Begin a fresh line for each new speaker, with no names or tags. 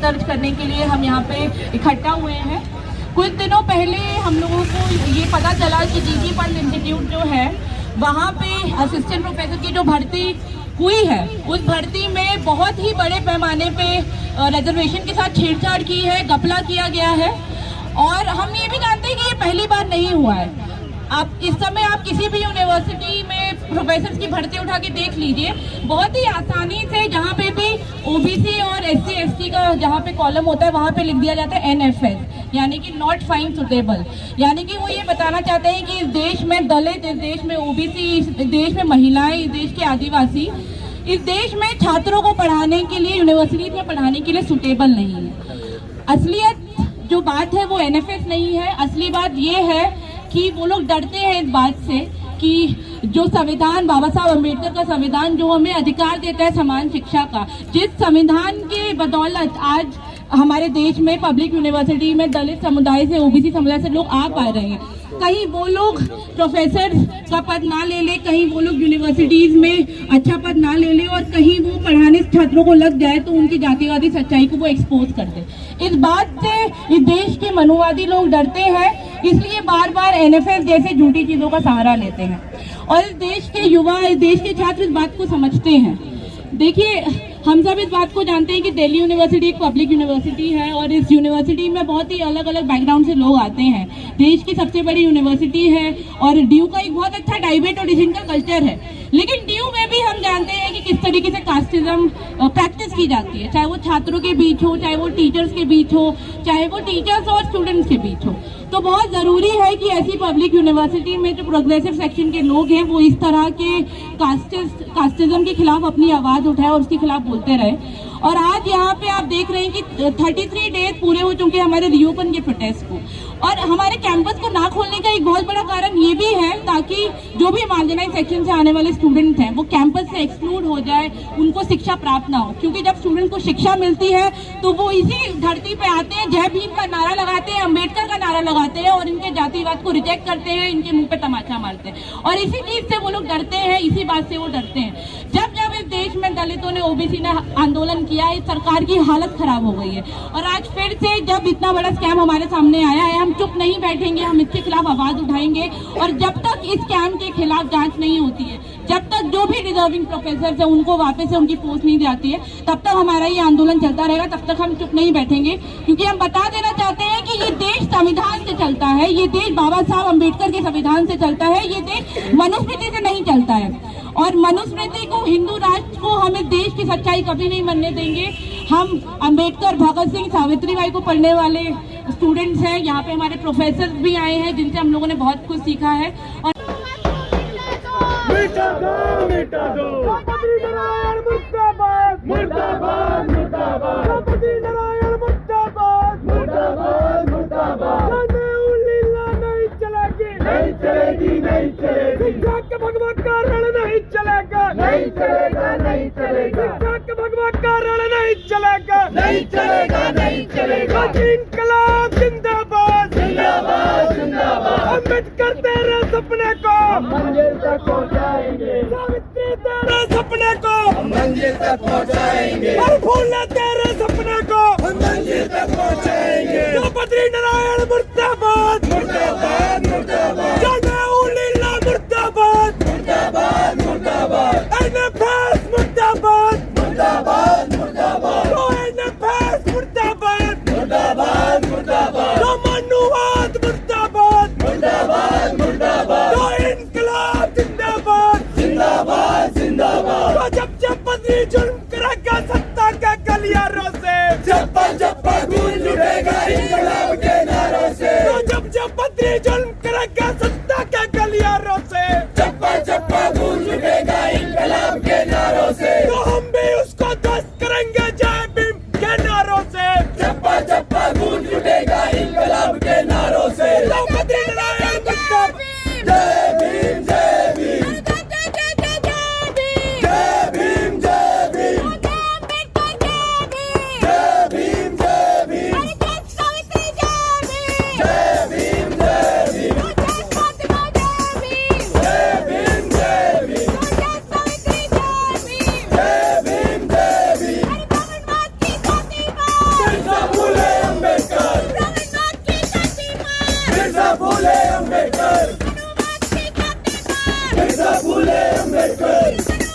दर्ज करने के लिए हम यहाँ पे इकट्ठा हुए हैं। कुछ दिनों पहले हम लोगों को ये पता चला कि जीजी पंत इंस्टीट्यूट जो है वहाँ पे असिस्टेंट प्रोफेसर की जो भर्ती हुई है, उस भर्ती में बहुत ही बड़े पैमाने पे रिजर्वेशन के साथ छेड़छाड़ की है, घपला किया गया है। और हम ये भी जानते हैं कि ये पहली बार नहीं हुआ है। आप इस समय आप किसी भी यूनिवर्सिटी में प्रोफेसर की भर्ती उठा के देख लीजिए, बहुत ही आसानी से जहाँ पे भी ओबीसी और एससी एसटी का जहाँ पे कॉलम होता है वहाँ पे लिख दिया जाता है NFS, यानी कि नॉट फाइंड सुटेबल। यानी कि वो ये बताना चाहते हैं कि इस देश में दलित, इस देश में ओबीसी, इस देश में महिलाएं, इस देश के आदिवासी, इस देश में छात्रों को पढ़ाने के लिए, यूनिवर्सिटी में पढ़ाने के लिए सुटेबल नहीं है। असलियत जो बात है वो NFS नहीं है। असली बात ये है कि वो लोग डरते हैं इस बात से कि जो संविधान, बाबा साहब अम्बेडकर का संविधान जो हमें अधिकार देता है समान शिक्षा का, जिस संविधान के बदौलत आज हमारे देश में पब्लिक यूनिवर्सिटी में दलित समुदाय से, ओबीसी समुदाय से लोग आ पा रहे हैं, कहीं वो लोग प्रोफेसर का पद ना ले ले, कहीं वो लोग यूनिवर्सिटीज में अच्छा पद ना ले ले और कहीं वो पढ़ाने छात्रों को लग जाए तो उनकी जातिवादी सच्चाई को वो एक्सपोज कर दे। इस बात से इस देश के मनुवादी लोग डरते हैं, इसलिए बार बार NFS जैसे झूठी चीजों का सहारा लेते हैं। और इस देश के युवा, इस देश के छात्र इस बात को समझते हैं। देखिए, हम सब इस बात को जानते हैं कि दिल्ली यूनिवर्सिटी एक पब्लिक यूनिवर्सिटी है और इस यूनिवर्सिटी में बहुत ही अलग अलग बैकग्राउंड से लोग आते हैं। देश की सबसे बड़ी यूनिवर्सिटी है और ड्यू का एक बहुत अच्छा डिबेट और डिसीजन का कल्चर है। लेकिन ड्यू में भी हम जानते हैं कि किस तरीके से कास्टिज्म प्रैक्टिस की जाती है, चाहे वो छात्रों के बीच हो, चाहे वो टीचर्स के बीच हो, चाहे वो टीचर्स और स्टूडेंट्स के बीच हो। तो बहुत ज़रूरी है कि ऐसी पब्लिक यूनिवर्सिटी में जो प्रोग्रेसिव सेक्शन के लोग हैं वो इस तरह के कास्टिज्म के खिलाफ अपनी आवाज़ उठाए और उसके खिलाफ बोलते रहे। और आज यहाँ पे आप देख रहे हैं कि 33 डेज पूरे हो चुके हैं हमारे रीओपन के प्रोटेस्ट को। और हमारे कैंपस को ना खोलने का एक बहुत बड़ा कारण ये भी है ताकि जो भी मार्जिनाइज सेक्शन से आने वाले स्टूडेंट हैं वो कैंपस से एक्सक्लूड हो जाए, उनको शिक्षा प्राप्त ना हो। क्योंकि जब स्टूडेंट को शिक्षा मिलती है तो वो इसी धरती पे आते हैं, जय भीम का नारा लगाते हैं, अम्बेडकर का नारा लगाते हैं और इनके जातिवाद को रिजेक्ट करते हैं, इनके मुंह पे तमाचा मारते हैं। और इसी चीज से वो लोग डरते हैं, इसी बात से वो डरते हैं। जब जब इस देश में दलितों ने, ओबीसी ने आंदोलन किया, इस सरकार की हालत खराब हो गई है। और आज फिर से जब इतना बड़ा स्कैम हमारे सामने आया है, हम चुप नहीं बैठेंगे, हम इसके खिलाफ आवाज उठाएंगे। और जब तक इस स्कैम के खिलाफ जांच नहीं होती है, जब तक जो भी डिजर्विंग प्रोफेसर है उनको वापस से उनकी पोस्ट नहीं जाती है, तब तक हमारा ये आंदोलन चलता रहेगा, तब तक हम चुप नहीं बैठेंगे। क्योंकि हम बता देना चाहते हैं कि ये देश संविधान से चलता है, ये देश बाबा साहब अम्बेडकर के संविधान से चलता है, ये देश मनुस्मृति से नहीं चलता है। और मनुस्मृति को, हिंदू राष्ट्र को हम इस देश की सच्चाई कभी नहीं बनने देंगे। हम अम्बेडकर, भगत सिंह, सावित्रीबाई को पढ़ने वाले स्टूडेंट्स हैं। यहाँ पे हमारे प्रोफेसर भी आए हैं जिनसे हम लोगों ने बहुत कुछ सीखा है। और
मिटा दो, मिटा दो। बद्रीनारायण मुर्दाबाद, मुर्दाबाद, मुर्दाबाद। बद्रीनारायण मुर्दाबाद, मुर्दाबाद, मुर्दाबाद। लीला नहीं चलेगी, नहीं चलेगी, नहीं चलेगी। शिक्षा के भगवा का रण नहीं चलेगा, नहीं चलेगा, नहीं चलेगा। शिक्षा के भगवा का रण नहीं चलेगा, नहीं चलेगा, नहीं चलेगा। इंकलाब जिंदाबाद, जिंदाबाद, जिंदाबाद। अम्बेडकर तेरे सपने को मंजिल तक पहुंचाएंगे, सावित्री तेरे सपने को मंजिल तक पहुंचाएंगे, और फूले तेरे सपने को मंजिल तक पहुंचाएंगे। जो बद्रीनारायण मुर्दाबाद, मुर्दाबाद, मुर्दाबाद। जो लीला मुर्दाबाद, मुर्दाबाद, मुर्दाबाद। NFS मुर्दाबाद, मुर्दाबाद, मुर्दाबाद। जो NFS मुर्दाबाद, मुर्दाबाद, मुर्दाबाद। जो मनुवाद मुर्दाबाद, मुर्दाबाद, मुर्दाबाद। जो इनकलाब जिंदाबाद, जिंदाबाद, जिंदाबाद। तो जब बद्री जुल्म करेगा सत्ता के गलियारों से, जब गूंज उठेगा इनकलाब के नारों से। अंबेडकर, फुले अंबेडकर.